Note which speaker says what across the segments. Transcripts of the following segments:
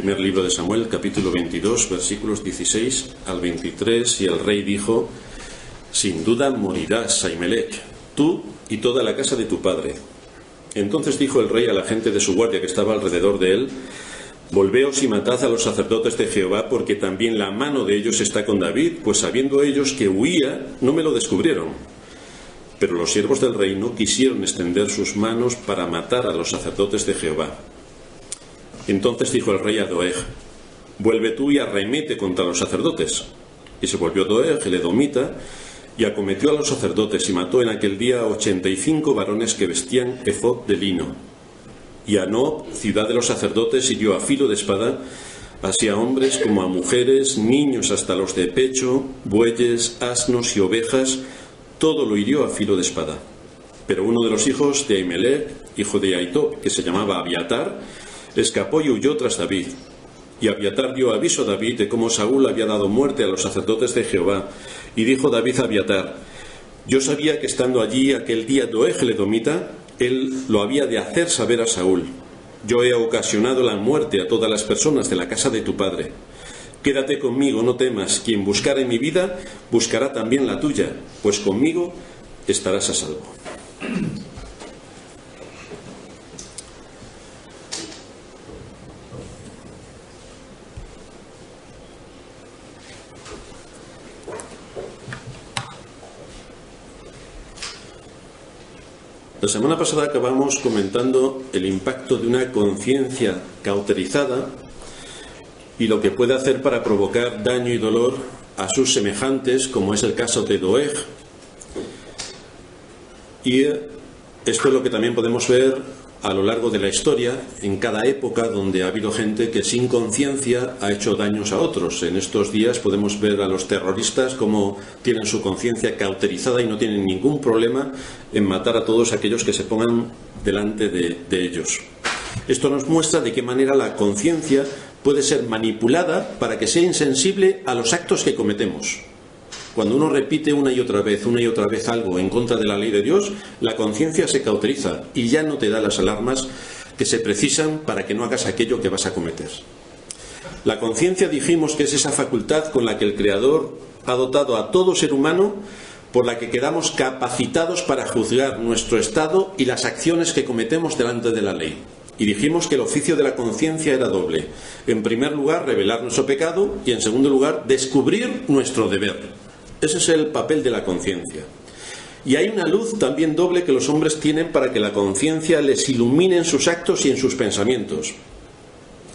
Speaker 1: primer libro de Samuel, capítulo 22, versículos 16 al 23, y el rey dijo: sin duda morirás, Ahimelech, tú y toda la casa de tu padre. Entonces dijo el rey a la gente de su guardia que estaba alrededor de él: volveos y matad a los sacerdotes de Jehová, porque también la mano de ellos está con David, pues sabiendo ellos que huía, no me lo descubrieron. Pero los siervos del rey no quisieron extender sus manos para matar a los sacerdotes de Jehová. Entonces dijo el rey a Doeg: vuelve tú y arremete contra los sacerdotes. Y se volvió Doeg, el edomita, y acometió a los sacerdotes, y mató en aquel día 85 varones que vestían efod de lino. Y a Nob, ciudad de los sacerdotes, hirió a filo de espada, así a hombres como a mujeres, niños hasta los de pecho, bueyes, asnos y ovejas, todo lo hirió a filo de espada. Pero uno de los hijos de Ahimelech, hijo de Ahitob, que se llamaba Abiatar, escapó y huyó tras David. Y Abiatar dio aviso a David de cómo Saúl había dado muerte a los sacerdotes de Jehová. Y dijo David a Abiatar: yo sabía que estando allí aquel día Doeg el edomita, él lo había de hacer saber a Saúl. Yo he ocasionado la muerte a todas las personas de la casa de tu padre. Quédate conmigo, no temas. Quien buscare mi vida, buscará también la tuya, pues conmigo estarás a salvo. La semana pasada acabamos comentando el impacto de una conciencia cauterizada y lo que puede hacer para provocar daño y dolor a sus semejantes, como es el caso de Doeg. Y esto es lo que también podemos ver a lo largo de la historia, en cada época donde ha habido gente que sin conciencia ha hecho daños a otros. En estos días podemos ver a los terroristas como tienen su conciencia cauterizada y no tienen ningún problema en matar a todos aquellos que se pongan delante de ellos. Esto nos muestra de qué manera la conciencia puede ser manipulada para que sea insensible a los actos que cometemos. Cuando uno repite una y otra vez algo en contra de la ley de Dios, la conciencia se cauteriza y ya no te da las alarmas que se precisan para que no hagas aquello que vas a cometer. La conciencia, dijimos, que es esa facultad con la que el Creador ha dotado a todo ser humano, por la que quedamos capacitados para juzgar nuestro estado y las acciones que cometemos delante de la ley. Y dijimos que el oficio de la conciencia era doble. En primer lugar, revelar nuestro pecado, y en segundo lugar, descubrir nuestro deber. Ese es el papel de la conciencia. Y hay una luz también doble que los hombres tienen para que la conciencia les ilumine en sus actos y en sus pensamientos.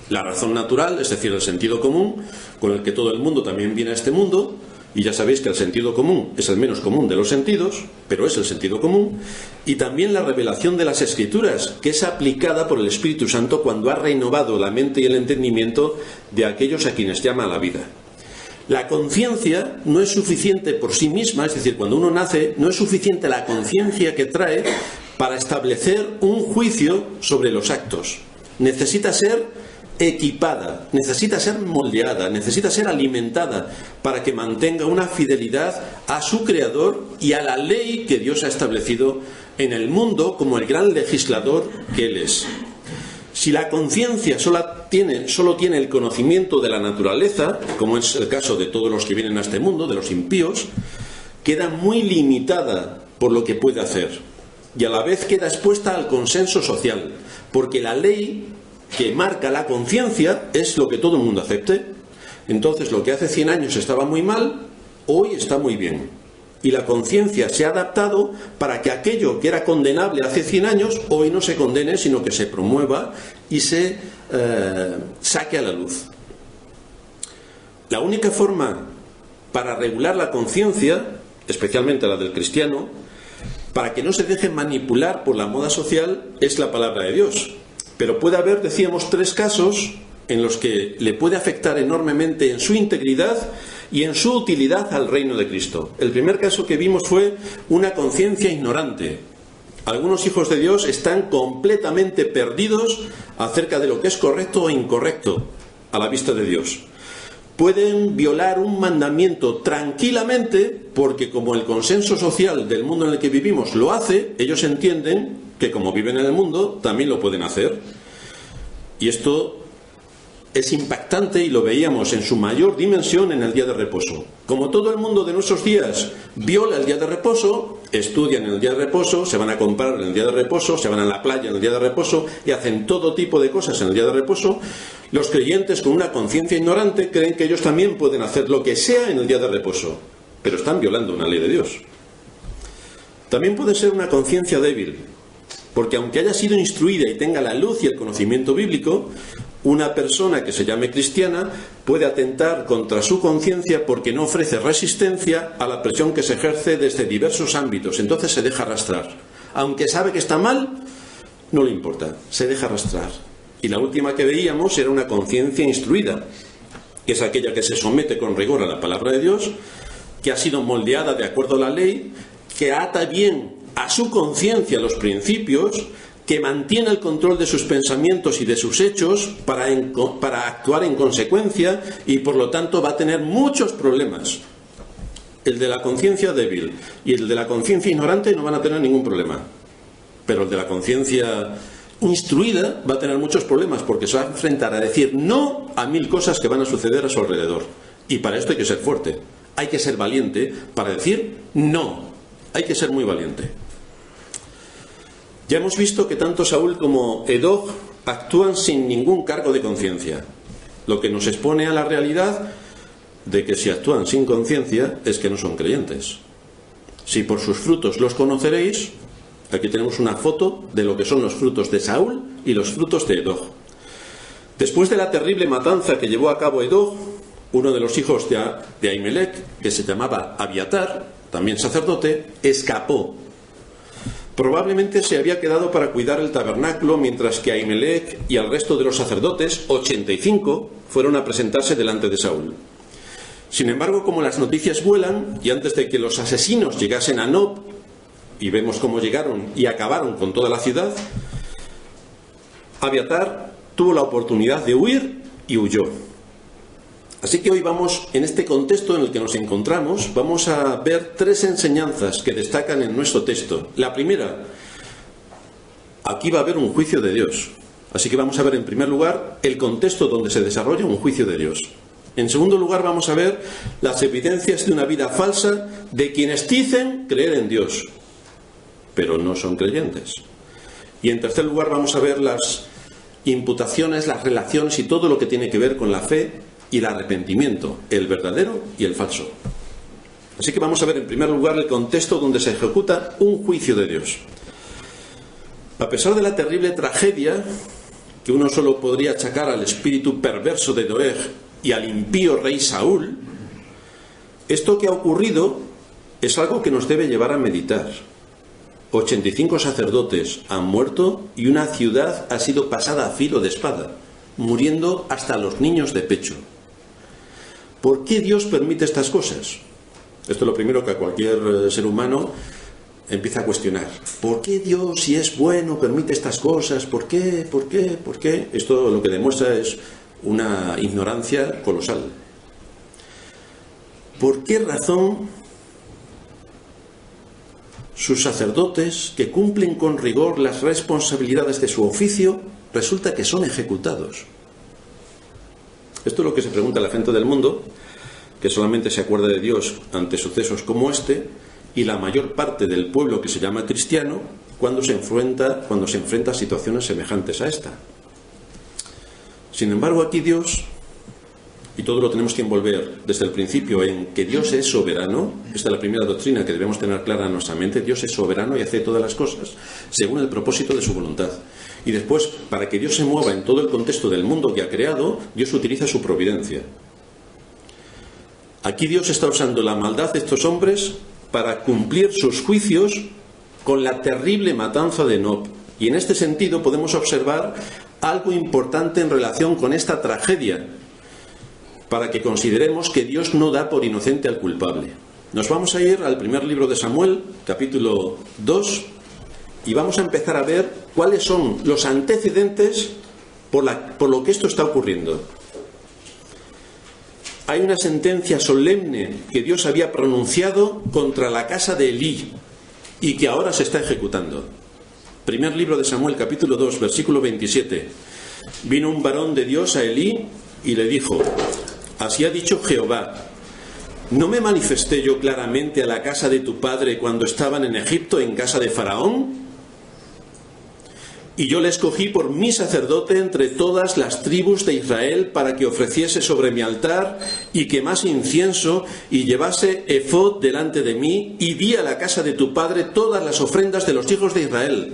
Speaker 1: La razón natural, es decir, el sentido común, con el que todo el mundo también viene a este mundo, y ya sabéis que el sentido común es el menos común de los sentidos, pero es el sentido común, y también la revelación de las Escrituras, que es aplicada por el Espíritu Santo cuando ha renovado la mente y el entendimiento de aquellos a quienes llama a la vida. La conciencia no es suficiente por sí misma, es decir, cuando uno nace, no es suficiente la conciencia que trae para establecer un juicio sobre los actos. Necesita ser equipada, necesita ser moldeada, necesita ser alimentada para que mantenga una fidelidad a su Creador y a la ley que Dios ha establecido en el mundo como el gran legislador que Él es. Si la conciencia solo tiene el conocimiento de la naturaleza, como es el caso de todos los que vienen a este mundo, de los impíos, queda muy limitada por lo que puede hacer y a la vez queda expuesta al consenso social, porque la ley que marca la conciencia es lo que todo el mundo acepte. Entonces, lo que hace 100 años estaba muy mal, hoy está muy bien. Y la conciencia se ha adaptado para que aquello que era condenable hace 100 años, hoy no se condene, sino que se promueva y se saque a la luz. La única forma para regular la conciencia, especialmente la del cristiano, para que no se deje manipular por la moda social, es la palabra de Dios. Pero puede haber, decíamos, 3 casos en los que le puede afectar enormemente en su integridad y en su utilidad al reino de Cristo. El primer caso que vimos fue una conciencia ignorante. Algunos hijos de Dios están completamente perdidos acerca de lo que es correcto o incorrecto a la vista de Dios. Pueden violar un mandamiento tranquilamente porque, como el consenso social del mundo en el que vivimos lo hace, ellos entienden que, como viven en el mundo, también lo pueden hacer. Y esto es impactante y lo veíamos en su mayor dimensión en el día de reposo. Como todo el mundo de nuestros días viola el día de reposo, estudian en el día de reposo, se van a comprar en el día de reposo, se van a la playa en el día de reposo y hacen todo tipo de cosas en el día de reposo, los creyentes con una conciencia ignorante creen que ellos también pueden hacer lo que sea en el día de reposo, pero están violando una ley de Dios. También puede ser una conciencia débil, porque aunque haya sido instruida y tenga la luz y el conocimiento bíblico, una persona que se llame cristiana puede atentar contra su conciencia porque no ofrece resistencia a la presión que se ejerce desde diversos ámbitos. Entonces se deja arrastrar. Aunque sabe que está mal, no le importa, se deja arrastrar. Y la última que veíamos era una conciencia instruida, que es aquella que se somete con rigor a la palabra de Dios, que ha sido moldeada de acuerdo a la ley, que ata bien a su conciencia los principios, que mantiene el control de sus pensamientos y de sus hechos para actuar en consecuencia y por lo tanto va a tener muchos problemas. El de la conciencia débil y el de la conciencia ignorante no van a tener ningún problema, pero el de la conciencia instruida va a tener muchos problemas porque se va a enfrentar a decir no a 1000 cosas que van a suceder a su alrededor, y para esto hay que ser fuerte, hay que ser valiente para decir no, hay que ser muy valiente. Ya hemos visto que tanto Saúl como Edog actúan sin ningún cargo de conciencia, lo que nos expone a la realidad de que si actúan sin conciencia es que no son creyentes. Si por sus frutos los conoceréis, aquí tenemos una foto de lo que son los frutos de Saúl y los frutos de Edog. Después de la terrible matanza que llevó a cabo Edog, uno de los hijos de Ahimelech, que se llamaba Abiatar, también sacerdote, escapó. Probablemente se había quedado para cuidar el tabernáculo, mientras que Ahimelech y al resto de los sacerdotes, 85, fueron a presentarse delante de Saúl. Sin embargo, como las noticias vuelan, y antes de que los asesinos llegasen a Nob, y vemos cómo llegaron y acabaron con toda la ciudad, Abiatar tuvo la oportunidad de huir y huyó. Así que hoy vamos, en este contexto en el que nos encontramos, vamos a ver 3 enseñanzas que destacan en nuestro texto. La primera, aquí va a haber un juicio de Dios. Así que vamos a ver en primer lugar el contexto donde se desarrolla un juicio de Dios. En segundo lugar vamos a ver las evidencias de una vida falsa de quienes dicen creer en Dios, pero no son creyentes. Y en tercer lugar vamos a ver las imputaciones, las relaciones y todo lo que tiene que ver con la fe y el arrepentimiento, el verdadero y el falso. Así que vamos a ver en primer lugar el contexto donde se ejecuta un juicio de Dios. A pesar de la terrible tragedia que uno solo podría achacar al espíritu perverso de Doeg y al impío rey Saúl, esto que ha ocurrido es algo que nos debe llevar a meditar. 85 sacerdotes han muerto y una ciudad ha sido pasada a filo de espada, muriendo hasta los niños de pecho. ¿Por qué Dios permite estas cosas? Esto es lo primero que a cualquier ser humano empieza a cuestionar. ¿Por qué Dios, si es bueno, permite estas cosas? ¿Por qué? ¿Por qué? ¿Por qué? Esto lo que demuestra es una ignorancia colosal. ¿Por qué razón sus sacerdotes, que cumplen con rigor las responsabilidades de su oficio, resulta que son ejecutados? Esto es lo que se pregunta la gente del mundo, que solamente se acuerda de Dios ante sucesos como este, y la mayor parte del pueblo que se llama cristiano cuando se enfrenta a situaciones semejantes a esta. Sin embargo, aquí Dios, y todo lo tenemos que envolver desde el principio en que Dios es soberano, esta es la primera doctrina que debemos tener clara en nuestra mente. Dios es soberano y hace todas las cosas según el propósito de su voluntad. Y después, para que Dios se mueva en todo el contexto del mundo que ha creado, Dios utiliza su providencia. Aquí Dios está usando la maldad de estos hombres para cumplir sus juicios con la terrible matanza de Nob. Y en este sentido podemos observar algo importante en relación con esta tragedia, para que consideremos que Dios no da por inocente al culpable. Nos vamos a ir al primer libro de Samuel, capítulo 2, y vamos a empezar a ver cuáles son los antecedentes por lo que esto está ocurriendo. Hay una sentencia solemne que Dios había pronunciado contra la casa de Elí y que ahora se está ejecutando. Primer libro de Samuel, capítulo 2, versículo 27. Vino un varón de Dios a Elí y le dijo: así ha dicho Jehová, ¿no me manifesté yo claramente a la casa de tu padre cuando estaban en Egipto, en casa de Faraón? Y yo le escogí por mi sacerdote entre todas las tribus de Israel para que ofreciese sobre mi altar y quemase incienso y llevase efod delante de mí, y di a la casa de tu padre todas las ofrendas de los hijos de Israel.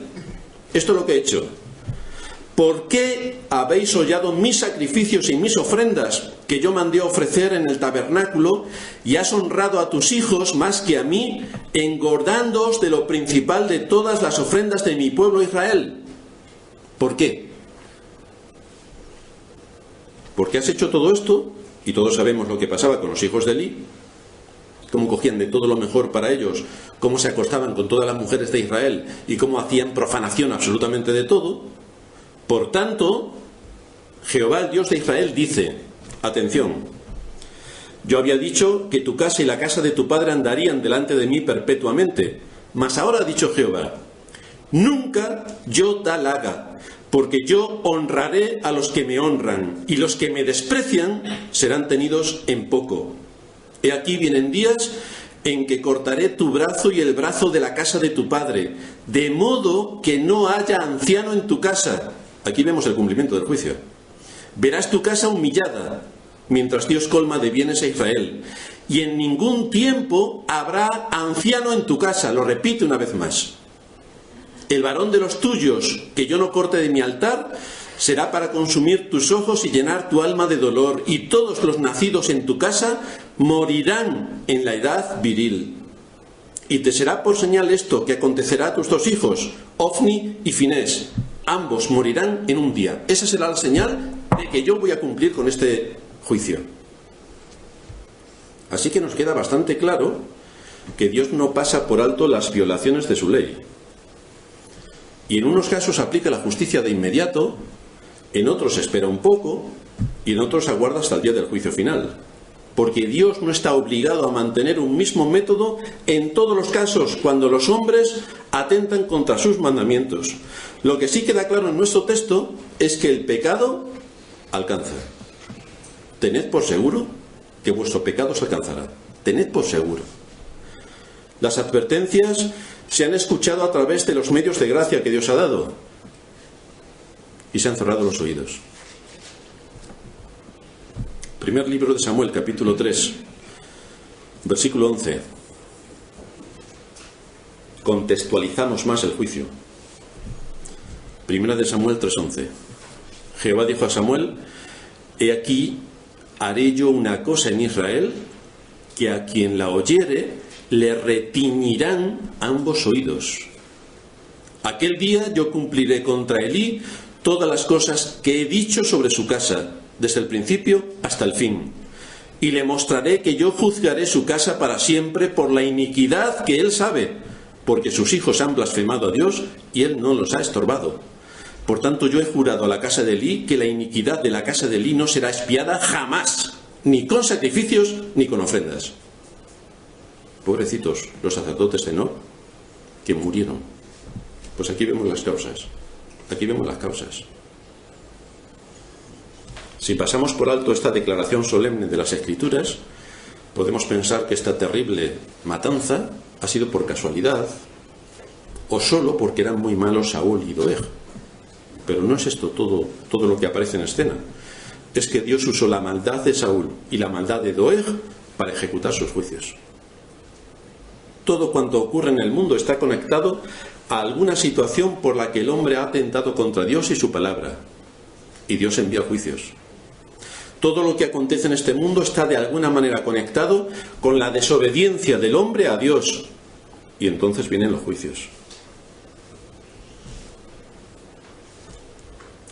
Speaker 1: Esto es lo que he hecho. ¿Por qué habéis hollado mis sacrificios y mis ofrendas que yo mandé a ofrecer en el tabernáculo, y has honrado a tus hijos más que a mí, engordándoos de lo principal de todas las ofrendas de mi pueblo Israel? ¿Por qué? ¿Por qué has hecho todo esto? Y todos sabemos lo que pasaba con los hijos de Elí, cómo cogían de todo lo mejor para ellos, cómo se acostaban con todas las mujeres de Israel y cómo hacían profanación absolutamente de todo. Por tanto, Jehová, el Dios de Israel, dice, atención, yo había dicho que tu casa y la casa de tu padre andarían delante de mí perpetuamente, mas ahora ha dicho Jehová, nunca yo tal haga, porque yo honraré a los que me honran, y los que me desprecian serán tenidos en poco. He aquí vienen días en que cortaré tu brazo y el brazo de la casa de tu padre, de modo que no haya anciano en tu casa. Aquí vemos el cumplimiento del juicio. Verás tu casa humillada, mientras Dios colma de bienes a Israel, y en ningún tiempo habrá anciano en tu casa. Lo repito una vez más. El varón de los tuyos que yo no corte de mi altar será para consumir tus ojos y llenar tu alma de dolor, y todos los nacidos en tu casa morirán en la edad viril. Y te será por señal esto que acontecerá a tus dos hijos, Ofni y Finés. Ambos morirán en un día. Esa será la señal de que yo voy a cumplir con este juicio. Así que nos queda bastante claro que Dios no pasa por alto las violaciones de su ley. Y en unos casos aplica la justicia de inmediato, en otros espera un poco y en otros aguarda hasta el día del juicio final. Porque Dios no está obligado a mantener un mismo método en todos los casos cuando los hombres atentan contra sus mandamientos. Lo que sí queda claro en nuestro texto es que el pecado alcanza. Tened por seguro que vuestro pecado os alcanzará. Tened por seguro. Las advertencias se han escuchado a través de los medios de gracia que Dios ha dado y se han cerrado los oídos. Primer libro de Samuel, capítulo 3, versículo 11. Contextualizamos más el juicio. Primera de Samuel 3:11. Jehová dijo a Samuel: he aquí, haré yo una cosa en Israel, que a quien la oyere le retiñirán ambos oídos. Aquel día yo cumpliré contra Elí todas las cosas que he dicho sobre su casa, desde el principio hasta el fin. Y le mostraré que yo juzgaré su casa para siempre por la iniquidad que él sabe, porque sus hijos han blasfemado a Dios y él no los ha estorbado. Por tanto, yo he jurado a la casa de Elí que la iniquidad de la casa de Elí no será expiada jamás, ni con sacrificios ni con ofrendas. Pobrecitos los sacerdotes de Nob, que murieron. Pues aquí vemos las causas. Aquí vemos las causas. Si pasamos por alto esta declaración solemne de las Escrituras, podemos pensar que esta terrible matanza ha sido por casualidad o solo porque eran muy malos Saúl y Doeg. Pero no es esto todo lo que aparece en escena. Es que Dios usó la maldad de Saúl y la maldad de Doeg para ejecutar sus juicios. Todo cuanto ocurre en el mundo está conectado a alguna situación por la que el hombre ha atentado contra Dios y su palabra. Y Dios envía juicios. Todo lo que acontece en este mundo está de alguna manera conectado con la desobediencia del hombre a Dios. Y entonces vienen los juicios.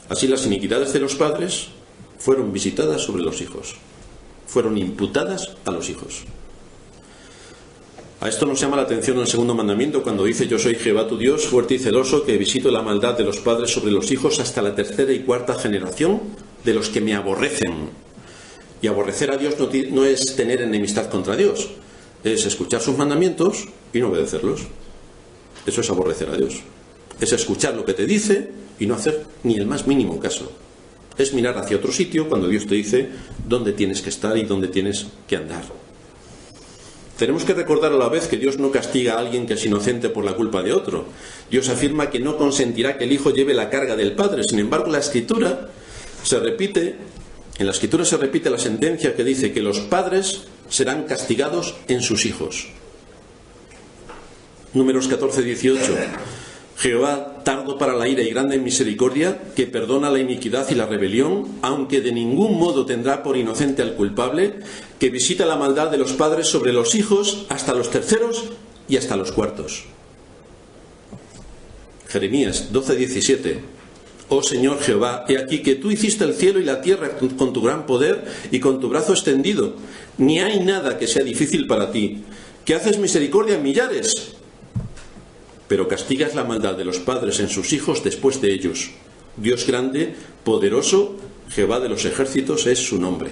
Speaker 1: Así las iniquidades de los padres fueron visitadas sobre los hijos. Fueron imputadas a los hijos. A esto nos llama la atención el segundo mandamiento cuando dice: yo soy Jehová tu Dios, fuerte y celoso, que visito la maldad de los padres sobre los hijos hasta la tercera y cuarta generación de los que me aborrecen. Y aborrecer a Dios no es tener enemistad contra Dios, es escuchar sus mandamientos y no obedecerlos. Eso es aborrecer a Dios. Es escuchar lo que te dice y no hacer ni el más mínimo caso. es mirar hacia otro sitio cuando Dios te dice dónde tienes que estar y dónde tienes que andar. Tenemos que recordar a la vez que Dios no castiga a alguien que es inocente por la culpa de otro. Dios afirma que no consentirá que el Hijo lleve la carga del Padre. Sin embargo, en la Escritura se repite la sentencia que dice que los padres serán castigados en sus hijos. Números 14:18. Jehová, tardo para la ira y grande en misericordia, que perdona la iniquidad y la rebelión, aunque de ningún modo tendrá por inocente al culpable, que visita la maldad de los padres sobre los hijos hasta los terceros y hasta los cuartos. Jeremías 12:17. Oh Señor Jehová, he aquí que tú hiciste el cielo y la tierra con tu gran poder y con tu brazo extendido. Ni hay nada que sea difícil para ti, que haces misericordia en millares, pero castigas la maldad de los padres en sus hijos después de ellos. Dios grande, poderoso, Jehová de los ejércitos es su nombre.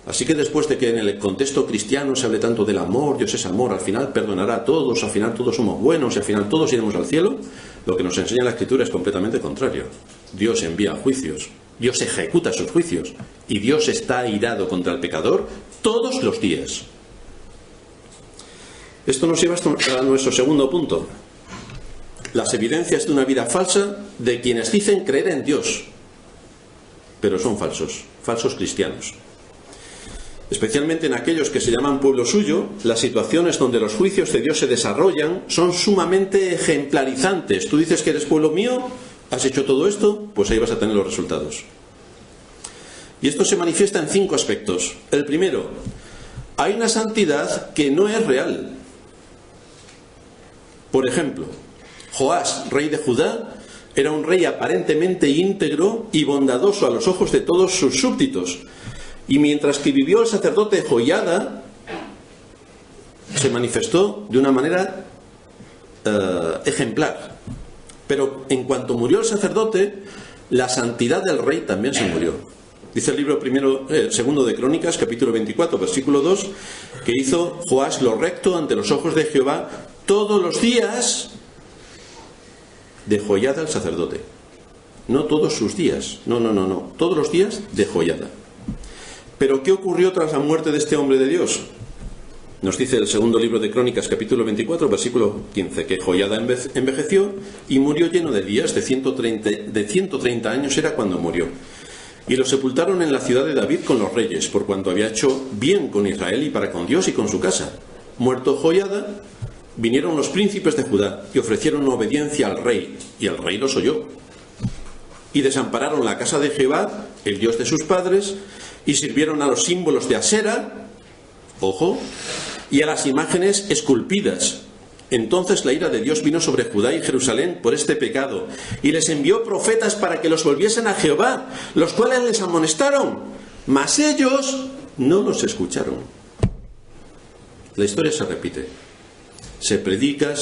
Speaker 1: Así que después de que en el contexto cristiano se hable tanto del amor, Dios es amor, al final perdonará a todos, al final todos somos buenos y al final todos iremos al cielo, lo que nos enseña la Escritura es completamente contrario. Dios envía juicios, Dios ejecuta sus juicios y Dios está airado contra el pecador todos los días. Esto nos lleva a nuestro segundo punto. Las evidencias de una vida falsa de quienes dicen creer en Dios, pero son falsos cristianos. Especialmente en aquellos que se llaman pueblo suyo, las situaciones donde los juicios de Dios se desarrollan son sumamente ejemplarizantes. Tú dices que eres pueblo mío, has hecho todo esto, pues ahí vas a tener los resultados. Y esto se manifiesta en 5 aspectos. El primero, hay una santidad que no es real. Por ejemplo, Joás, rey de Judá, era un rey aparentemente íntegro y bondadoso a los ojos de todos sus súbditos. Y mientras que vivió el sacerdote Joiada, se manifestó de una manera ejemplar. Pero en cuanto murió el sacerdote, la santidad del rey también se murió. Dice el libro segundo de Crónicas, capítulo 24, versículo 2, que hizo Joás lo recto ante los ojos de Jehová todos los días de Joiada el sacerdote. No todos sus días, no, todos los días de Joiada. Pero ¿qué ocurrió tras la muerte de este hombre de Dios? Nos dice el segundo libro de Crónicas, capítulo 24, versículo 15, que Joiada envejeció y murió lleno de días, de 130 años era cuando murió. Y lo sepultaron en la ciudad de David con los reyes, por cuanto había hecho bien con Israel y para con Dios y con su casa. Muerto Joiada, vinieron los príncipes de Judá y ofrecieron obediencia al rey, y el rey los oyó. Y desampararon la casa de Jehová, el Dios de sus padres, y sirvieron a los símbolos de Asera, ojo, y a las imágenes esculpidas. Entonces la ira de Dios vino sobre Judá y Jerusalén por este pecado, y les envió profetas para que los volviesen a Jehová, los cuales les amonestaron, mas ellos no los escucharon. La historia se repite. Se predica,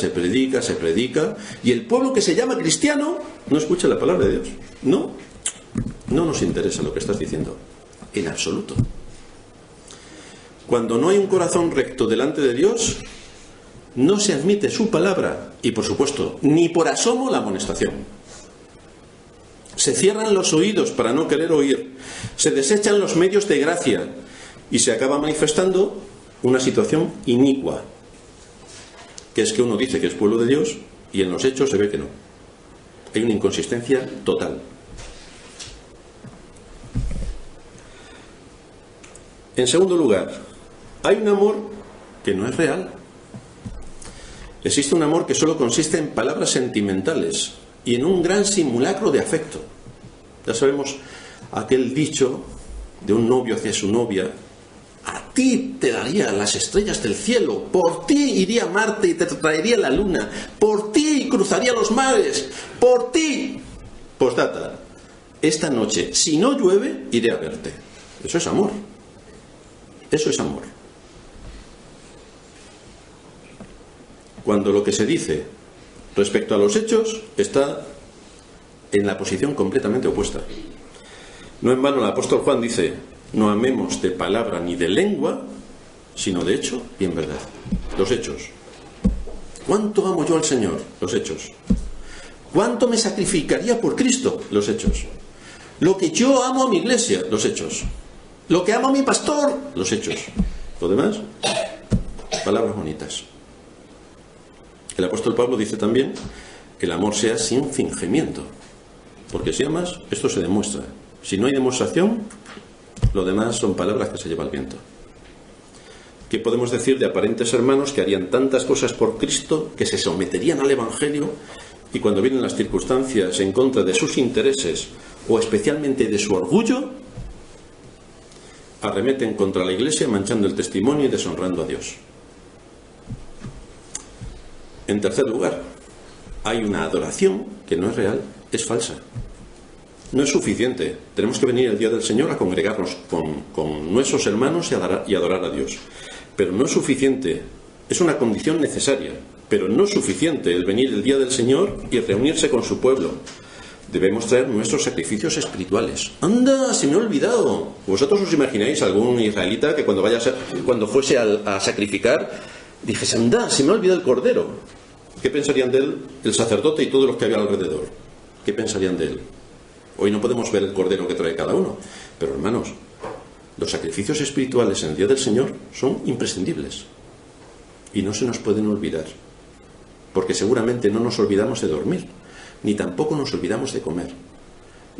Speaker 1: y el pueblo que se llama cristiano no escucha la palabra de Dios. No nos interesa lo que estás diciendo, en absoluto. Cuando no hay un corazón recto delante de Dios, no se admite su palabra y, por supuesto, ni por asomo la amonestación. Se cierran los oídos para no querer oír, se desechan los medios de gracia y se acaba manifestando una situación inicua, que es que uno dice que es pueblo de Dios y en los hechos se ve que no. Hay una inconsistencia total. En segundo lugar, hay un amor que no es real. Existe un amor que solo consiste en palabras sentimentales y en un gran simulacro de afecto. Ya sabemos aquel dicho de un novio hacia su novia: a ti te daría las estrellas del cielo, por ti iría a Marte y te traería la luna, por ti cruzaría los mares, por ti. Postdata: esta noche, si no llueve, iré a verte. Eso es amor. Eso es amor. Cuando lo que se dice respecto a los hechos está en la posición completamente opuesta. No en vano el apóstol Juan dice: no amemos de palabra ni de lengua, sino de hecho y en verdad. Los hechos. ¿Cuánto amo yo al Señor? Los hechos. ¿Cuánto me sacrificaría por Cristo? Los hechos. Lo que yo amo a mi iglesia, los hechos. Lo que amo a mi pastor, los hechos. Lo demás, palabras bonitas. El apóstol Pablo dice también que el amor sea sin fingimiento. Porque si amas, esto se demuestra. Si no hay demostración, lo demás son palabras que se lleva el viento. ¿Qué podemos decir de aparentes hermanos que harían tantas cosas por Cristo, que se someterían al Evangelio, y cuando vienen las circunstancias en contra de sus intereses, o especialmente de su orgullo, arremeten contra la Iglesia manchando el testimonio y deshonrando a Dios? En tercer lugar, hay una adoración que no es real, es falsa. No es suficiente. Tenemos que venir el día del Señor a congregarnos con nuestros hermanos y adorar a Dios. Pero no es suficiente. Es una condición necesaria, pero no es suficiente el venir el día del Señor y reunirse con su pueblo. Debemos traer nuestros sacrificios espirituales. ¡Anda! Se me ha olvidado. ¿Vosotros os imagináis algún israelita que cuando fuese a sacrificar dijese, anda, se me ha olvidado el cordero? ¿Qué pensarían de él el sacerdote y todos los que había alrededor? ¿Qué pensarían de él? Hoy no podemos ver el cordero que trae cada uno, pero hermanos, los sacrificios espirituales en el día del Señor son imprescindibles y no se nos pueden olvidar, porque seguramente no nos olvidamos de dormir, ni tampoco nos olvidamos de comer.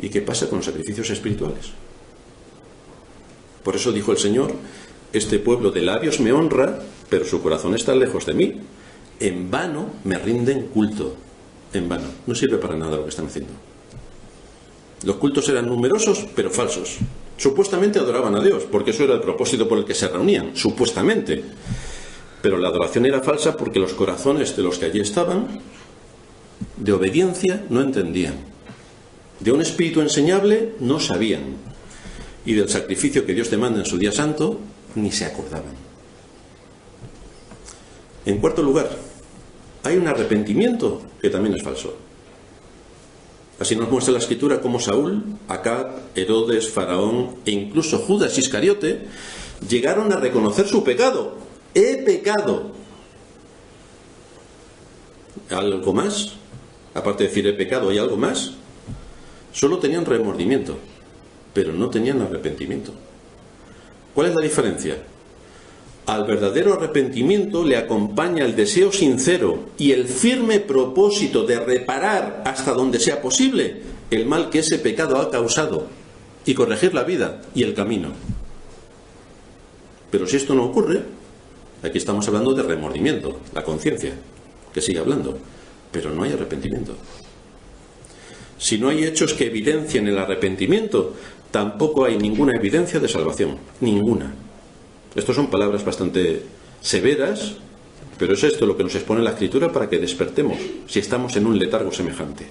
Speaker 1: ¿Y qué pasa con los sacrificios espirituales? Por eso dijo el Señor, este pueblo de labios me honra, pero su corazón está lejos de mí. En vano me rinden culto. En vano. No sirve para nada lo que están haciendo. Los cultos eran numerosos, pero falsos. Supuestamente adoraban a Dios, porque eso era el propósito por el que se reunían, supuestamente. Pero la adoración era falsa porque los corazones de los que allí estaban, de obediencia, no entendían. De un espíritu enseñable, no sabían. Y del sacrificio que Dios demanda en su día santo, ni se acordaban. En cuarto lugar, hay un arrepentimiento que también es falso. Así nos muestra la Escritura cómo Saúl, Acab, Herodes, Faraón e incluso Judas Iscariote llegaron a reconocer su pecado. ¡He pecado! ¿Algo más? Aparte de decir he pecado, ¿hay algo más? Solo tenían remordimiento, pero no tenían arrepentimiento. ¿Cuál es la diferencia? Al verdadero arrepentimiento le acompaña el deseo sincero y el firme propósito de reparar hasta donde sea posible el mal que ese pecado ha causado y corregir la vida y el camino. Pero si esto no ocurre, aquí estamos hablando de remordimiento, la conciencia, que sigue hablando, pero no hay arrepentimiento. Si no hay hechos que evidencien el arrepentimiento, tampoco hay ninguna evidencia de salvación, ninguna. Estas son palabras bastante severas, pero es esto lo que nos expone la Escritura para que despertemos, si estamos en un letargo semejante.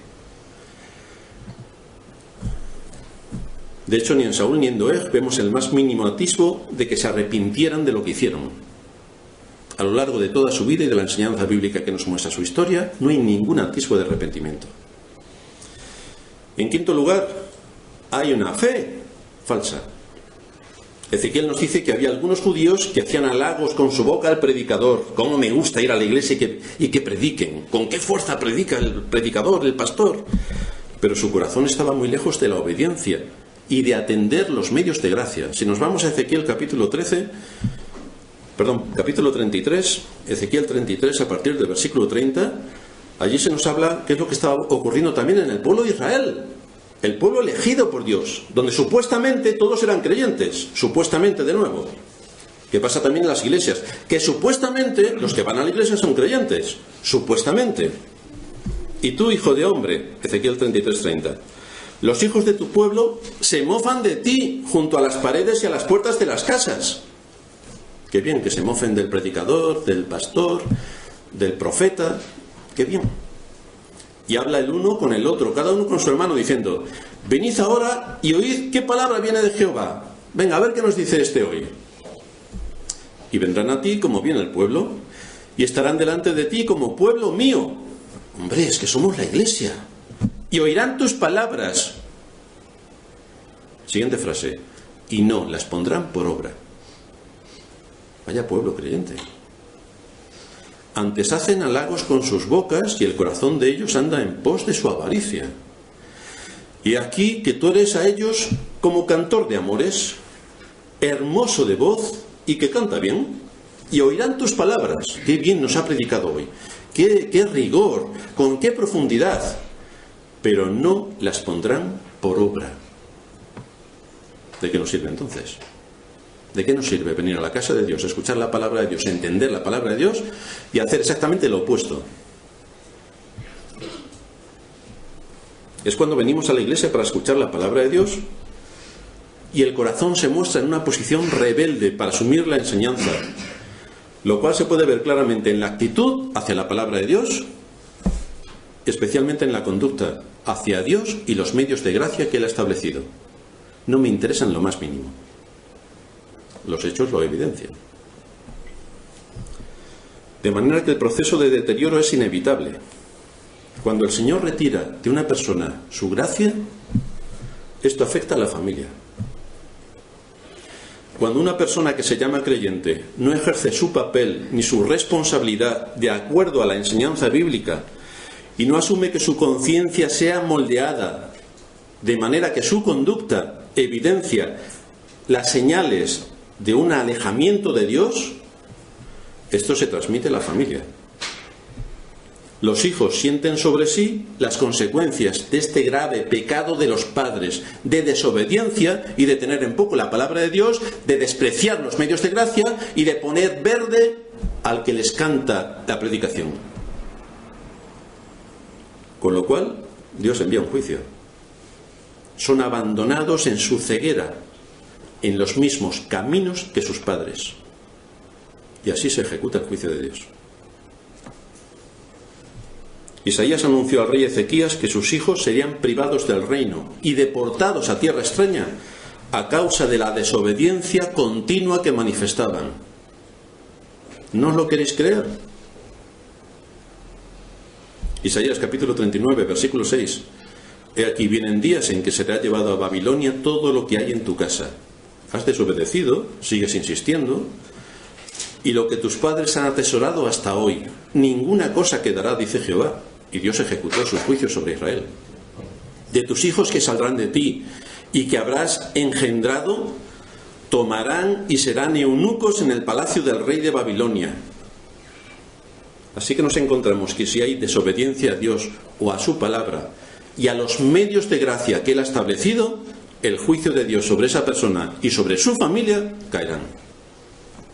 Speaker 1: De hecho, ni en Saúl ni en Doeg vemos el más mínimo atisbo de que se arrepintieran de lo que hicieron. A lo largo de toda su vida y de la enseñanza bíblica que nos muestra su historia, no hay ningún atisbo de arrepentimiento. En quinto lugar, hay una fe falsa. Ezequiel nos dice que había algunos judíos que hacían halagos con su boca al predicador. ¿Cómo me gusta ir a la iglesia y que prediquen? ¿Con qué fuerza predica el predicador, el pastor? Pero su corazón estaba muy lejos de la obediencia y de atender los medios de gracia. Si nos vamos a Ezequiel capítulo 33, Ezequiel 33 a partir del versículo 30, allí se nos habla qué es lo que estaba ocurriendo también en el pueblo de Israel. El pueblo elegido por Dios, donde supuestamente todos eran creyentes, supuestamente de nuevo. ¿Qué pasa también en las iglesias? Que supuestamente los que van a la iglesia son creyentes, supuestamente. Y tú, hijo de hombre, Ezequiel 33:30, los hijos de tu pueblo se mofan de ti junto a las paredes y a las puertas de las casas. Qué bien que se mofen del predicador, del pastor, del profeta, qué bien. Y habla el uno con el otro, cada uno con su hermano, diciendo, venid ahora y oíd qué palabra viene de Jehová. Venga, a ver qué nos dice este hoy. Y vendrán a ti como viene el pueblo, y estarán delante de ti como pueblo mío. Hombre, es que somos la iglesia. Y oirán tus palabras. Siguiente frase. Y no las pondrán por obra. Vaya pueblo creyente. Antes hacen halagos con sus bocas y el corazón de ellos anda en pos de su avaricia. Y aquí que tú eres a ellos como cantor de amores, hermoso de voz y que canta bien, y oirán tus palabras. Qué bien nos ha predicado hoy, qué rigor, con qué profundidad, pero no las pondrán por obra. ¿De qué nos sirve entonces? ¿De qué nos sirve venir a la casa de Dios, escuchar la palabra de Dios, entender la palabra de Dios y hacer exactamente lo opuesto? Es cuando venimos a la iglesia para escuchar la palabra de Dios y el corazón se muestra en una posición rebelde para asumir la enseñanza, lo cual se puede ver claramente en la actitud hacia la palabra de Dios, especialmente en la conducta hacia Dios y los medios de gracia que Él ha establecido. No me interesan lo más mínimo. Los hechos lo evidencian. De manera que el proceso de deterioro es inevitable. Cuando el Señor retira de una persona su gracia, esto afecta a la familia. Cuando una persona que se llama creyente no ejerce su papel ni su responsabilidad de acuerdo a la enseñanza bíblica y no asume que su conciencia sea moldeada de manera que su conducta evidencia las señales de un alejamiento de Dios, esto se transmite a la familia. Los hijos sienten sobre sí las consecuencias de este grave pecado de los padres, de desobediencia y de tener en poco la palabra de Dios, de despreciar los medios de gracia y de poner verde al que les canta la predicación. Con lo cual, Dios envía un juicio. Son abandonados en su ceguera, en los mismos caminos que sus padres. Y así se ejecuta el juicio de Dios. Isaías anunció al rey Ezequías que sus hijos serían privados del reino y deportados a tierra extraña a causa de la desobediencia continua que manifestaban. ¿No os lo queréis creer? Isaías capítulo 39, versículo 6. He aquí vienen días en que será llevado a Babilonia todo lo que hay en tu casa. Has desobedecido, sigues insistiendo, y lo que tus padres han atesorado hasta hoy, ninguna cosa quedará, dice Jehová. Y Dios ejecutó sus juicios sobre Israel. De tus hijos que saldrán de ti y que habrás engendrado, tomarán y serán eunucos en el palacio del rey de Babilonia. Así que nos encontramos que si hay desobediencia a Dios o a su palabra y a los medios de gracia que Él ha establecido, el juicio de Dios sobre esa persona y sobre su familia caerán,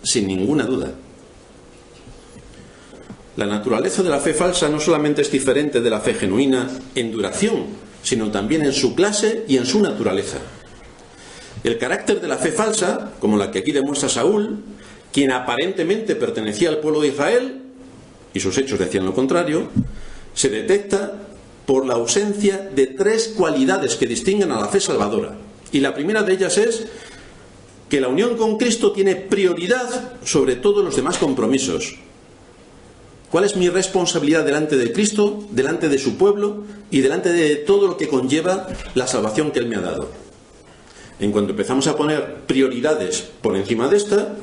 Speaker 1: sin ninguna duda. La naturaleza de la fe falsa no solamente es diferente de la fe genuina en duración, sino también en su clase y en su naturaleza. El carácter de la fe falsa, como la que aquí demuestra Saúl, quien aparentemente pertenecía al pueblo de Israel, y sus hechos decían lo contrario, se detecta por la ausencia de tres cualidades que distinguen a la fe salvadora. Y la primera de ellas es que la unión con Cristo tiene prioridad sobre todos los demás compromisos. ¿Cuál es mi responsabilidad delante de Cristo, delante de su pueblo y delante de todo lo que conlleva la salvación que Él me ha dado? En cuanto empezamos a poner prioridades por encima de esta,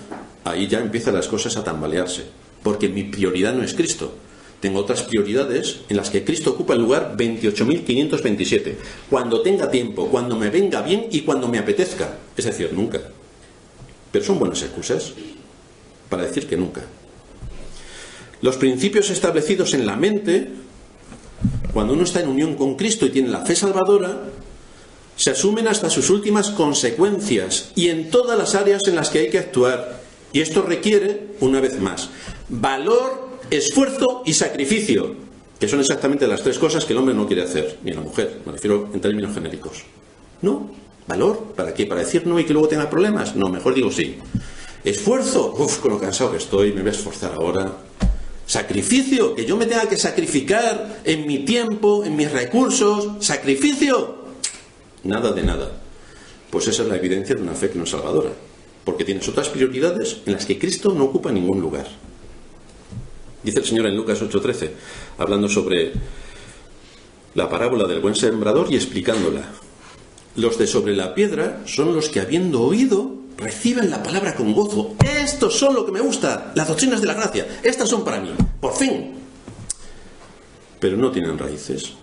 Speaker 1: ahí ya empiezan las cosas a tambalearse, porque mi prioridad no es Cristo. Tengo otras prioridades en las que Cristo ocupa el lugar 28.527, cuando tenga tiempo, cuando me venga bien y cuando me apetezca, es decir, nunca. Pero son buenas excusas para decir que nunca. Los principios establecidos en la mente, cuando uno está en unión con Cristo y tiene la fe salvadora, se asumen hasta sus últimas consecuencias y en todas las áreas en las que hay que actuar. Y esto requiere, una vez más, valor, esfuerzo y sacrificio, que son exactamente las tres cosas que el hombre no quiere hacer, ni la mujer, me refiero en términos genéricos. No, valor, ¿para qué? ¿Para decir no y que luego tenga problemas? No, mejor digo sí. Esfuerzo, con lo cansado que estoy, me voy a esforzar ahora. Sacrificio, que yo me tenga que sacrificar en mi tiempo, en mis recursos. Sacrificio, nada de nada. Pues esa es la evidencia de una fe que no es salvadora, porque tienes otras prioridades en las que Cristo no ocupa ningún lugar. Dice el Señor en Lucas 8:13, hablando sobre la parábola del buen sembrador y explicándola. Los de sobre la piedra son los que, habiendo oído, reciben la palabra con gozo. Estos son lo que me gusta, las doctrinas de la gracia. Estas son para mí, por fin. Pero no tienen raíces.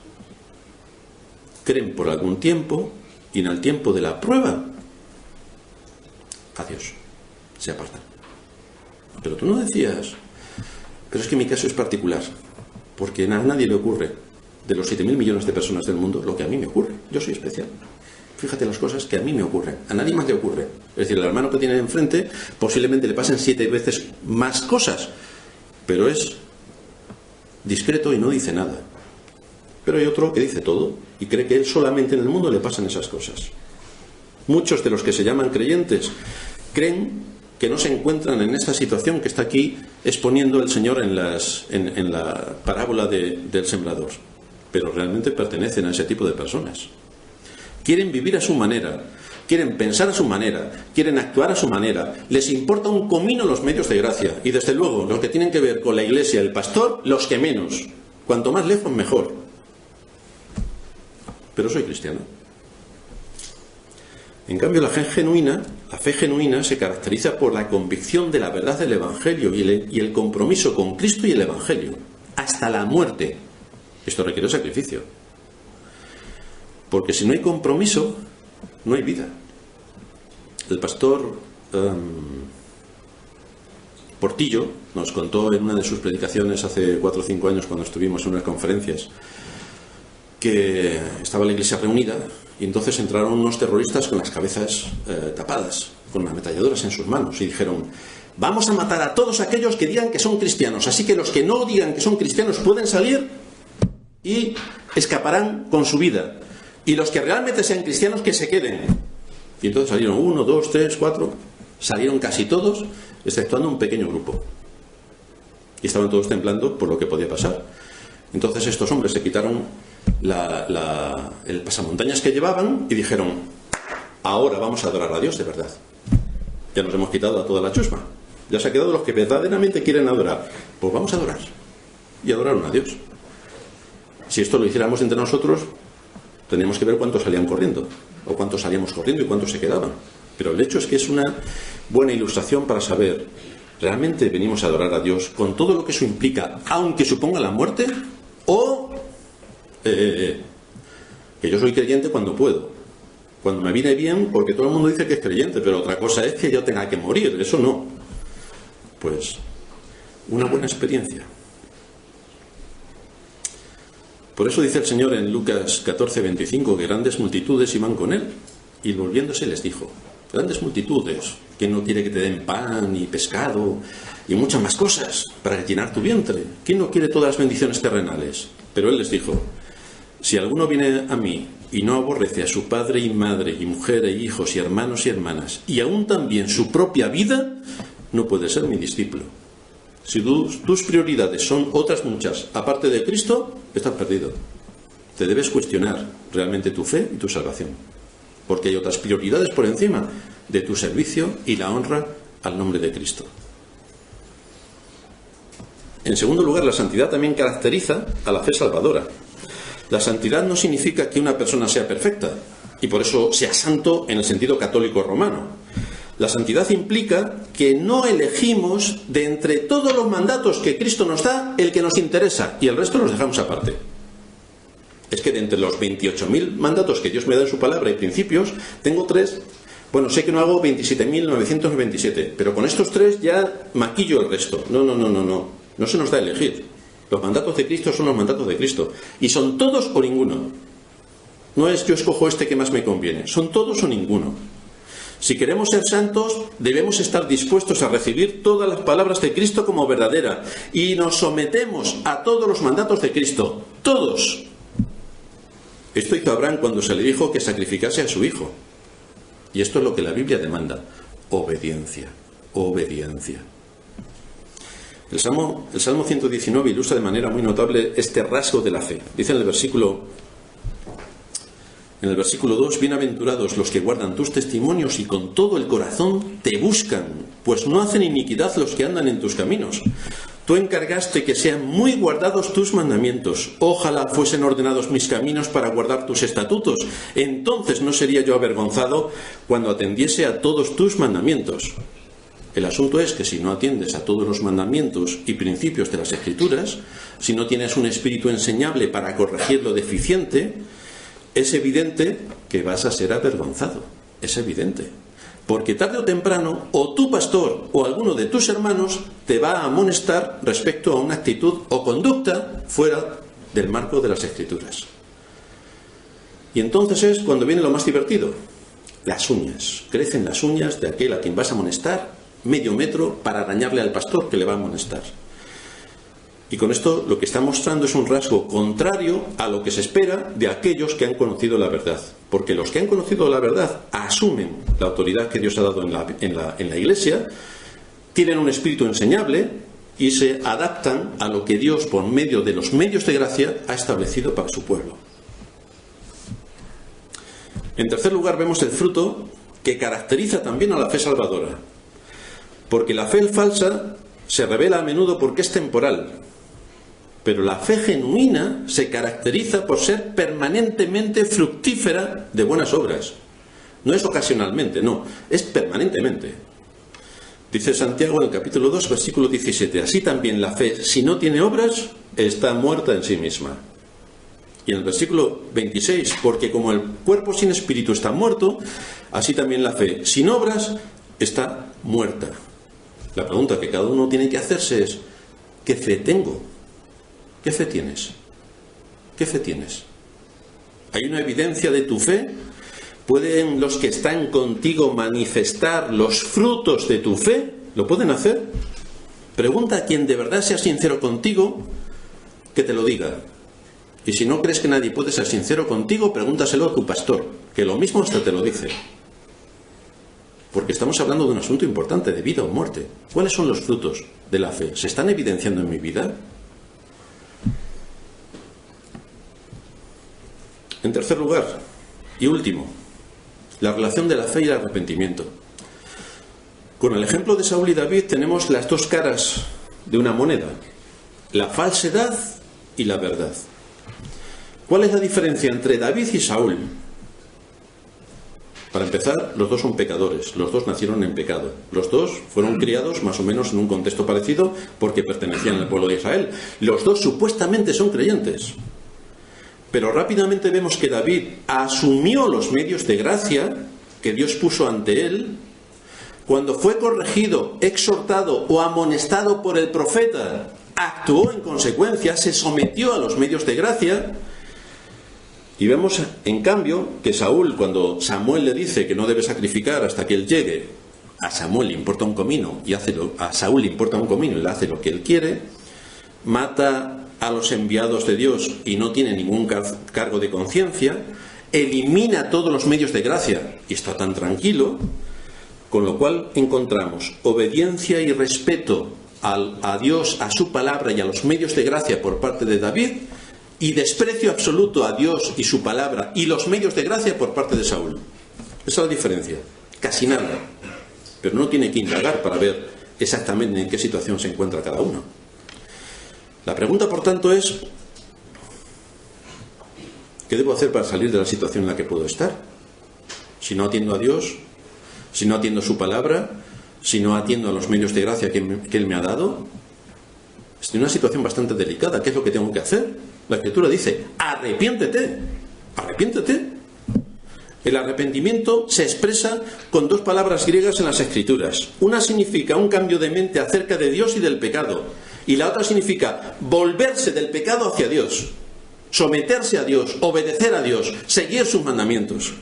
Speaker 1: creen por algún tiempo y en el tiempo de la prueba, adiós, se apartan. Pero tú no decías, pero es que mi caso es particular, porque a nadie le ocurre, de los 7.000 millones de personas del mundo, lo que a mí me ocurre. Yo soy especial. Fíjate las cosas que a mí me ocurren, a nadie más le ocurre. Es decir, el hermano que tiene enfrente posiblemente le pasen 7 veces más cosas, pero es discreto y no dice nada. Pero hay otro que dice todo y cree que él solamente en el mundo le pasan esas cosas. Muchos de los que se llaman creyentes creen que no se encuentran en esta situación que está aquí exponiendo el Señor en la parábola del sembrador, pero realmente pertenecen a ese tipo de personas. Quieren vivir a su manera, quieren pensar a su manera, quieren actuar a su manera, les importa un comino los medios de gracia, y desde luego los que tienen que ver con la iglesia, el pastor, los que menos. Cuanto más lejos, mejor. Pero soy cristiano. En cambio, la fe genuina se caracteriza por la convicción de la verdad del Evangelio y el compromiso con Cristo y el Evangelio, hasta la muerte. Esto requiere sacrificio. Porque si no hay compromiso, no hay vida. El pastor Portillo nos contó en una de sus predicaciones hace 4 o 5 años, cuando estuvimos en unas conferencias, que estaba la iglesia reunida y entonces entraron unos terroristas con las cabezas tapadas, con ametralladoras en sus manos, y dijeron: vamos a matar a todos aquellos que digan que son cristianos, así que los que no digan que son cristianos pueden salir y escaparán con su vida, y los que realmente sean cristianos que se queden. Y entonces salieron 1, 2, 3, 4, salieron casi todos, exceptuando un pequeño grupo, y estaban todos temblando por lo que podía pasar. Entonces estos hombres se quitaron el pasamontañas que llevaban y dijeron: ahora vamos a adorar a Dios de verdad. Ya nos hemos quitado a toda la chusma, ya se han quedado los que verdaderamente quieren adorar. Pues vamos a adorar. Y adoraron a Dios. Si esto lo hiciéramos entre nosotros, tendríamos que ver cuántos salían corriendo, o cuántos salíamos corriendo y cuántos se quedaban. Pero el hecho es que es una buena ilustración para saber, ¿realmente venimos a adorar a Dios con todo lo que eso implica, aunque suponga la muerte? ¿O que yo soy creyente cuando puedo, cuando me viene bien, porque todo el mundo dice que es creyente, pero otra cosa es que yo tenga que morir? Eso no. Pues una buena experiencia. Por eso dice el Señor en Lucas 14:25 que grandes multitudes iban con él, y volviéndose les dijo: grandes multitudes, ¿quién no quiere que te den pan y pescado y muchas más cosas para llenar tu vientre? ¿Quién no quiere todas las bendiciones terrenales? Pero él les dijo: si alguno viene a mí y no aborrece a su padre y madre y mujer e hijos y hermanos y hermanas, y aún también su propia vida, no puede ser mi discípulo. Si tus prioridades son otras muchas aparte de Cristo, estás perdido. Te debes cuestionar realmente tu fe y tu salvación, porque hay otras prioridades por encima de tu servicio y la honra al nombre de Cristo. En segundo lugar, la santidad también caracteriza a la fe salvadora. La santidad no significa que una persona sea perfecta, y por eso sea santo en el sentido católico romano. La santidad implica que no elegimos de entre todos los mandatos que Cristo nos da el que nos interesa, y el resto los dejamos aparte. Es que de entre los 28.000 mandatos que Dios me da en su palabra y principios, tengo 3. Bueno, sé que no hago 27.927, pero con estos 3 ya maquillo el resto. No se nos da a elegir. Los mandatos de Cristo son los mandatos de Cristo, y son todos o ninguno. No es yo escojo este que más me conviene, son todos o ninguno. Si queremos ser santos, debemos estar dispuestos a recibir todas las palabras de Cristo como verdadera, y nos sometemos a todos los mandatos de Cristo, todos. Esto hizo Abraham cuando se le dijo que sacrificase a su hijo. Y esto es lo que la Biblia demanda: obediencia, obediencia. El Salmo 119 ilustra de manera muy notable este rasgo de la fe. Dice en el versículo 2: bienaventurados los que guardan tus testimonios y con todo el corazón te buscan, pues no hacen iniquidad los que andan en tus caminos. Tú encargaste que sean muy guardados tus mandamientos. Ojalá fuesen ordenados mis caminos para guardar tus estatutos. Entonces no sería yo avergonzado cuando atendiese a todos tus mandamientos. El asunto es que si no atiendes a todos los mandamientos y principios de las Escrituras, si no tienes un espíritu enseñable para corregir lo deficiente, es evidente que vas a ser avergonzado. Es evidente. Porque tarde o temprano, o tu pastor o alguno de tus hermanos te va a amonestar respecto a una actitud o conducta fuera del marco de las Escrituras. Y entonces es cuando viene lo más divertido. Las uñas. Crecen las uñas de aquel a quien vas a amonestar medio metro para arañarle al pastor que le va a amonestar. Y con esto lo que está mostrando es un rasgo contrario a lo que se espera de aquellos que han conocido la verdad. Porque los que han conocido la verdad asumen la autoridad que Dios ha dado en la Iglesia, tienen un espíritu enseñable y se adaptan a lo que Dios, por medio de los medios de gracia, ha establecido para su pueblo. En tercer lugar, vemos el fruto que caracteriza también a la fe salvadora. Porque la fe falsa se revela a menudo porque es temporal. Pero la fe genuina se caracteriza por ser permanentemente fructífera de buenas obras. No es ocasionalmente, no, es permanentemente. Dice Santiago en el capítulo 2, versículo 17, así también la fe, si no tiene obras, está muerta en sí misma. Y en el versículo 26, porque como el cuerpo sin espíritu está muerto, así también la fe, sin obras, está muerta. La pregunta que cada uno tiene que hacerse es, ¿qué fe tengo? ¿Qué fe tienes? ¿Qué fe tienes? ¿Hay una evidencia de tu fe? ¿Pueden los que están contigo manifestar los frutos de tu fe? ¿Lo pueden hacer? Pregunta a quien de verdad sea sincero contigo que te lo diga. Y si no crees que nadie puede ser sincero contigo, pregúntaselo a tu pastor, que lo mismo hasta te lo dice. Porque estamos hablando de un asunto importante, de vida o muerte. ¿Cuáles son los frutos de la fe? ¿Se están evidenciando en mi vida? En tercer lugar, y último, la relación de la fe y el arrepentimiento. Con el ejemplo de Saúl y David tenemos las dos caras de una moneda, la falsedad y la verdad. ¿Cuál es la diferencia entre David y Saúl? Para empezar, los dos son pecadores, los dos nacieron en pecado, los dos fueron criados más o menos en un contexto parecido porque pertenecían al pueblo de Israel. Los dos supuestamente son creyentes. Pero rápidamente vemos que David asumió los medios de gracia que Dios puso ante él. Cuando fue corregido, exhortado o amonestado por el profeta, actuó en consecuencia, se sometió a los medios de gracia. Y vemos, en cambio, que Saúl, cuando Samuel le dice que no debe sacrificar hasta que él llegue, a Samuel le importa un comino y a Saúl le importa un comino y le hace lo que él quiere, mata a los enviados de Dios y no tiene ningún cargo de conciencia, elimina todos los medios de gracia y está tan tranquilo, con lo cual encontramos obediencia y respeto a Dios, a su palabra y a los medios de gracia por parte de David, y desprecio absoluto a Dios y su palabra y los medios de gracia por parte de Saúl. Esa es la diferencia, casi nada, pero no tiene que indagar para ver exactamente en qué situación se encuentra cada uno. La pregunta, por tanto, es ¿qué debo hacer para salir de la situación en la que puedo estar? Si no atiendo a Dios, si no atiendo su palabra, si no atiendo a los medios de gracia que Él me ha dado, estoy en una situación bastante delicada. ¿Qué es lo que tengo que hacer? La Escritura dice, arrepiéntete, arrepiéntete. El arrepentimiento se expresa con dos palabras griegas en las Escrituras. Una significa un cambio de mente acerca de Dios y del pecado. Y la otra significa volverse del pecado hacia Dios, someterse a Dios, obedecer a Dios, seguir sus mandamientos.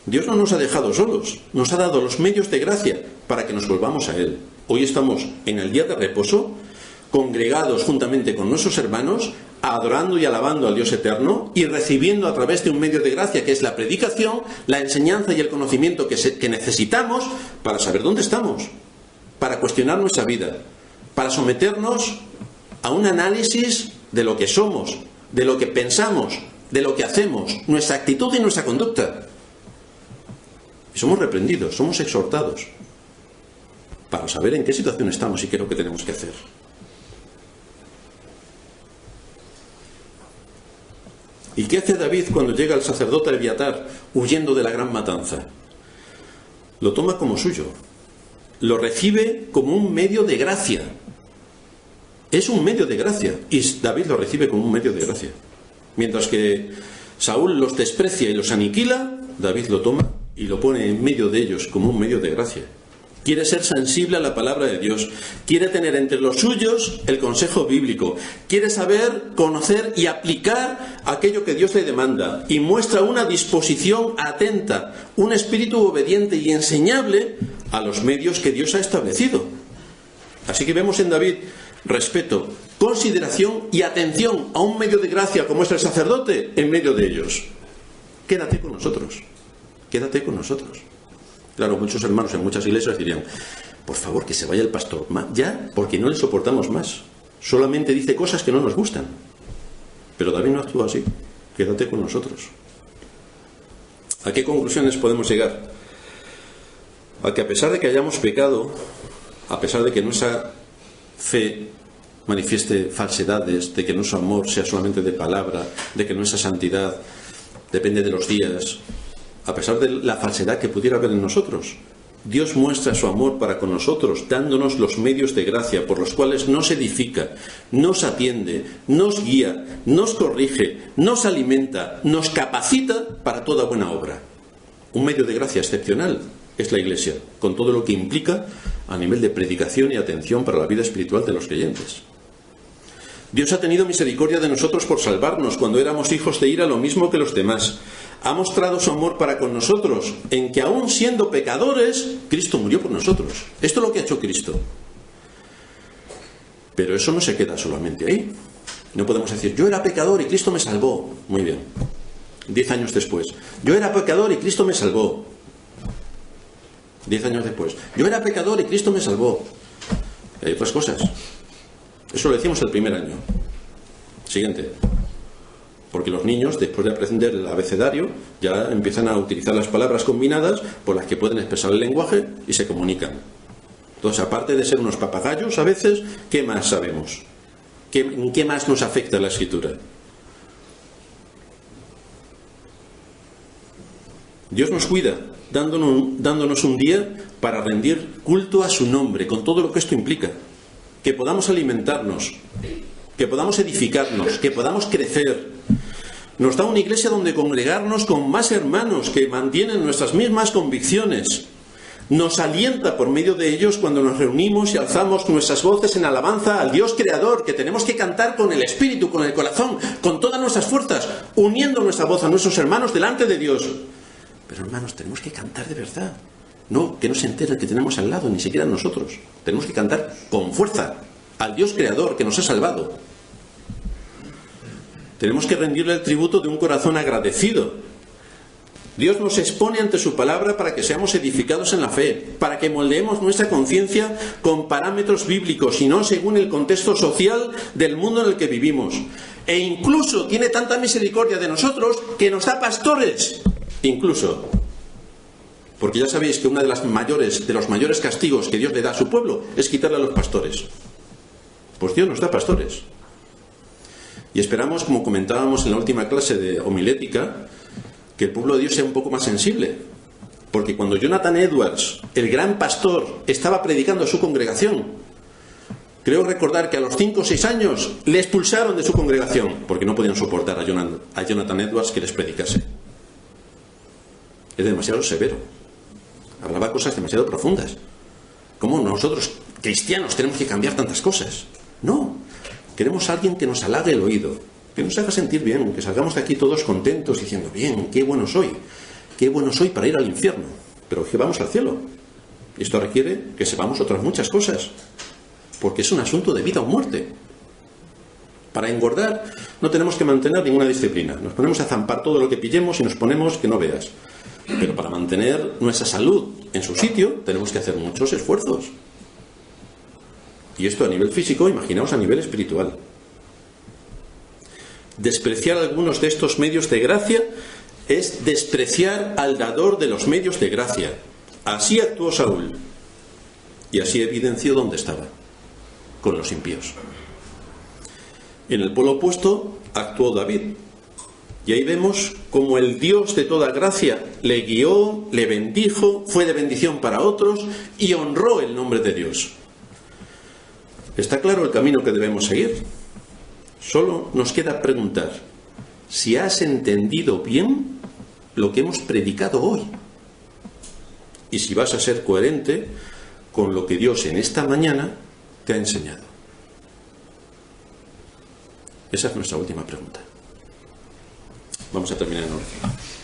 Speaker 1: Dios no nos ha dejado solos, nos ha dado los medios de gracia para que nos volvamos a Él. Hoy estamos en el día de reposo, congregados juntamente con nuestros hermanos, adorando y alabando al Dios eterno y recibiendo a través de un medio de gracia que es la predicación, la enseñanza y el conocimiento que necesitamos para saber dónde estamos, para cuestionar nuestra vida, para someternos a un análisis de lo que somos, de lo que pensamos, de lo que hacemos, nuestra actitud y nuestra conducta. Y somos reprendidos, somos exhortados para saber en qué situación estamos y qué es lo que tenemos que hacer. ¿Y qué hace David cuando llega el sacerdote Abiatar huyendo de la gran matanza? Lo toma como suyo, lo recibe como un medio de gracia. Es un medio de gracia y David lo recibe como un medio de gracia. Mientras que Saúl los desprecia y los aniquila, David lo toma y lo pone en medio de ellos como un medio de gracia. Quiere ser sensible a la palabra de Dios, quiere tener entre los suyos el consejo bíblico, quiere saber, conocer y aplicar aquello que Dios le demanda, y muestra una disposición atenta, un espíritu obediente y enseñable a los medios que Dios ha establecido. Así que vemos en David respeto, consideración y atención a un medio de gracia como es el sacerdote en medio de ellos. Quédate con nosotros, quédate con nosotros. Claro, muchos hermanos en muchas iglesias dirían, por favor, que se vaya el pastor ya, porque no le soportamos más. Solamente dice cosas que no nos gustan. Pero David no actúa así. Quédate con nosotros. ¿A qué conclusiones podemos llegar? A que a pesar de que hayamos pecado, a pesar de que nuestra fe manifieste falsedades, de que nuestro amor sea solamente de palabra, de que nuestra santidad depende de los días, a pesar de la falsedad que pudiera haber en nosotros, Dios muestra su amor para con nosotros, dándonos los medios de gracia por los cuales nos edifica, nos atiende, nos guía, nos corrige, nos alimenta, nos capacita para toda buena obra. Un medio de gracia excepcional es la Iglesia, con todo lo que implica a nivel de predicación y atención para la vida espiritual de los creyentes. Dios ha tenido misericordia de nosotros por salvarnos cuando éramos hijos de ira lo mismo que los demás. Ha mostrado su amor para con nosotros, en que aún siendo pecadores, Cristo murió por nosotros. Esto es lo que ha hecho Cristo. Pero eso no se queda solamente ahí. No podemos decir, yo era pecador y Cristo me salvó. Muy bien. 10 años después. Yo era pecador y Cristo me salvó. 10 años después. Yo era pecador y Cristo me salvó. Hay otras cosas. Eso lo decimos el primer año. Siguiente. Porque los niños, después de aprender el abecedario, ya empiezan a utilizar las palabras combinadas por las que pueden expresar el lenguaje y se comunican. Entonces, aparte de ser unos papagayos a veces, ¿qué más sabemos? ¿En qué más nos afecta la Escritura? Dios nos cuida, dándonos un día para rendir culto a su nombre, con todo lo que esto implica. Que podamos alimentarnos, que podamos edificarnos, que podamos crecer. Nos da una iglesia donde congregarnos con más hermanos que mantienen nuestras mismas convicciones. Nos alienta por medio de ellos cuando nos reunimos y alzamos nuestras voces en alabanza al Dios creador, que tenemos que cantar con el espíritu, con el corazón, con todas nuestras fuerzas, uniendo nuestra voz a nuestros hermanos delante de Dios. Pero hermanos, tenemos que cantar de verdad. No, que no se entere el que tenemos al lado, ni siquiera nosotros. Tenemos que cantar con fuerza al Dios creador que nos ha salvado. Tenemos que rendirle el tributo de un corazón agradecido. Dios nos expone ante su palabra para que seamos edificados en la fe, para que moldeemos nuestra conciencia con parámetros bíblicos y no según el contexto social del mundo en el que vivimos. E incluso tiene tanta misericordia de nosotros que nos da pastores. Incluso. Porque ya sabéis que uno de los mayores castigos que Dios le da a su pueblo es quitarle a los pastores. Pues Dios nos da pastores. Y esperamos, como comentábamos en la última clase de homilética, que el pueblo de Dios sea un poco más sensible. Porque cuando Jonathan Edwards, el gran pastor, estaba predicando a su congregación, creo recordar que a los 5 o 6 años le expulsaron de su congregación, porque no podían soportar a Jonathan Edwards que les predicase. Es demasiado severo. Hablaba cosas demasiado profundas. ¿Cómo nosotros, cristianos, tenemos que cambiar tantas cosas? No. Queremos a alguien que nos halague el oído, que nos haga sentir bien, que salgamos de aquí todos contentos diciendo, bien, qué bueno soy para ir al infierno, pero que vamos al cielo. Y esto requiere que sepamos otras muchas cosas, porque es un asunto de vida o muerte. Para engordar no tenemos que mantener ninguna disciplina. Nos ponemos a zampar todo lo que pillemos y nos ponemos que no veas. Pero para mantener nuestra salud en su sitio tenemos que hacer muchos esfuerzos. Y esto a nivel físico, imaginaos a nivel espiritual. Despreciar algunos de estos medios de gracia es despreciar al dador de los medios de gracia. Así actuó Saúl. Y así evidenció dónde estaba, con los impíos. En el polo opuesto actuó David. Y ahí vemos cómo el Dios de toda gracia le guió, le bendijo, fue de bendición para otros y honró el nombre de Dios. Está claro el camino que debemos seguir. Solo nos queda preguntar, si has entendido bien lo que hemos predicado hoy. Y si vas a ser coherente con lo que Dios en esta mañana te ha enseñado. Esa es nuestra última pregunta. Vamos a terminar en oración.